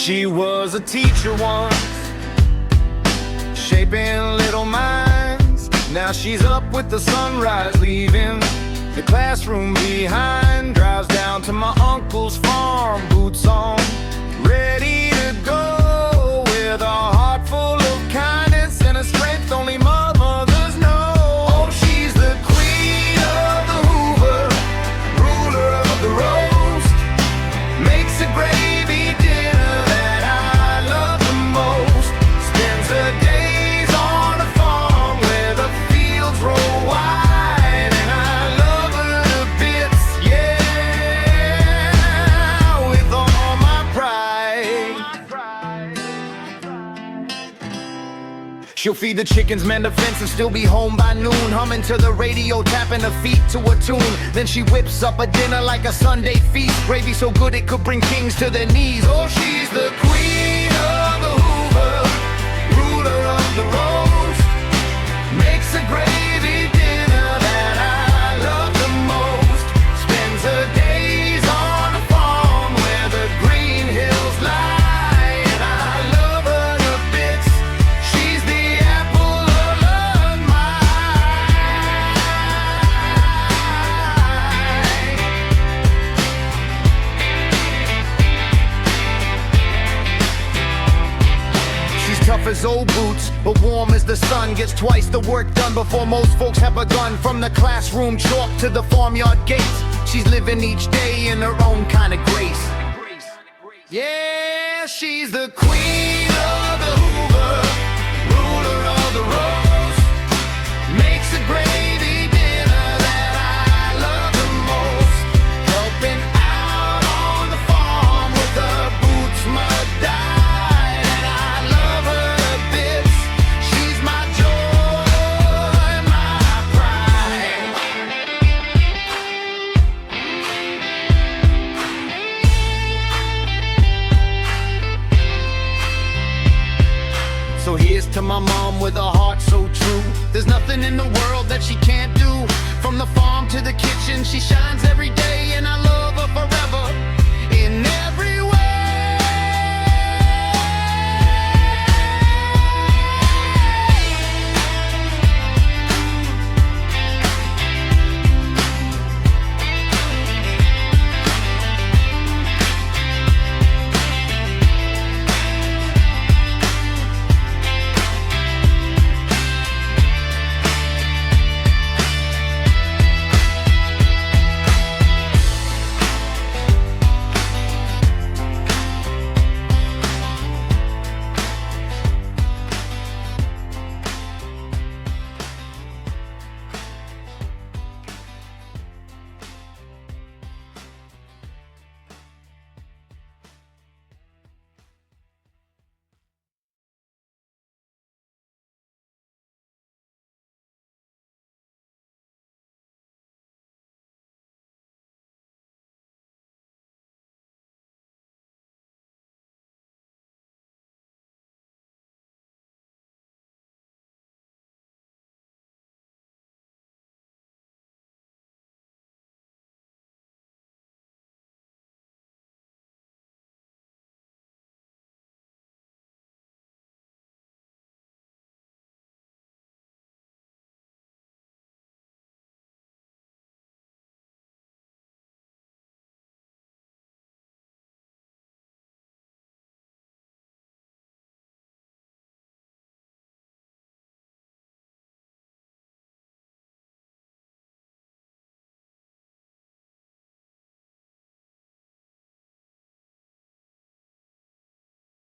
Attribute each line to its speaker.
Speaker 1: She was a teacher once, shaping little minds. Now she's up with the sunrise, leaving the classroom behind. Drives down to my uncle's farm, boots on, ready to go, with a heart full of kindness and a strength only mothers know. Oh, she's the queen of the Hoover, ruler of the roast, makes a gravy dinner that I love the most. Spends her days on a farm where the fields roll wide, and I love her to bits, yeah, with all my pride. She'll feed the chickens, mend the fence, and still be home by noon, humming to the radio, tapping her feet to a tune. Then she whips up a dinner like a Sunday feast, gravy so good it could bring kings to their knees. Oh, she's the queen of the Hoover, ruler of the roast, makes a gravy dinner that I love the most. Spends her days on a farm where the green hills lie, and I love her to bits. She's the apple of my eye. She's tough as old boots, but warm as the sun. Gets twice the work done before most folks have begun. From the classroom chalk to the farmyard gates, she's living each day in her own kind of grace. Yeah, she's the queen of the Hoover, ruler of the roast, makes a gravy dinner that I love the most. Helping out on the farm with her boots mud dyed, and I love her to bits. She's my joy, my pride. So here's to my mom with a heart so true. There's nothing in the world that she can't do. From the farm to the kitchen, she shines every day.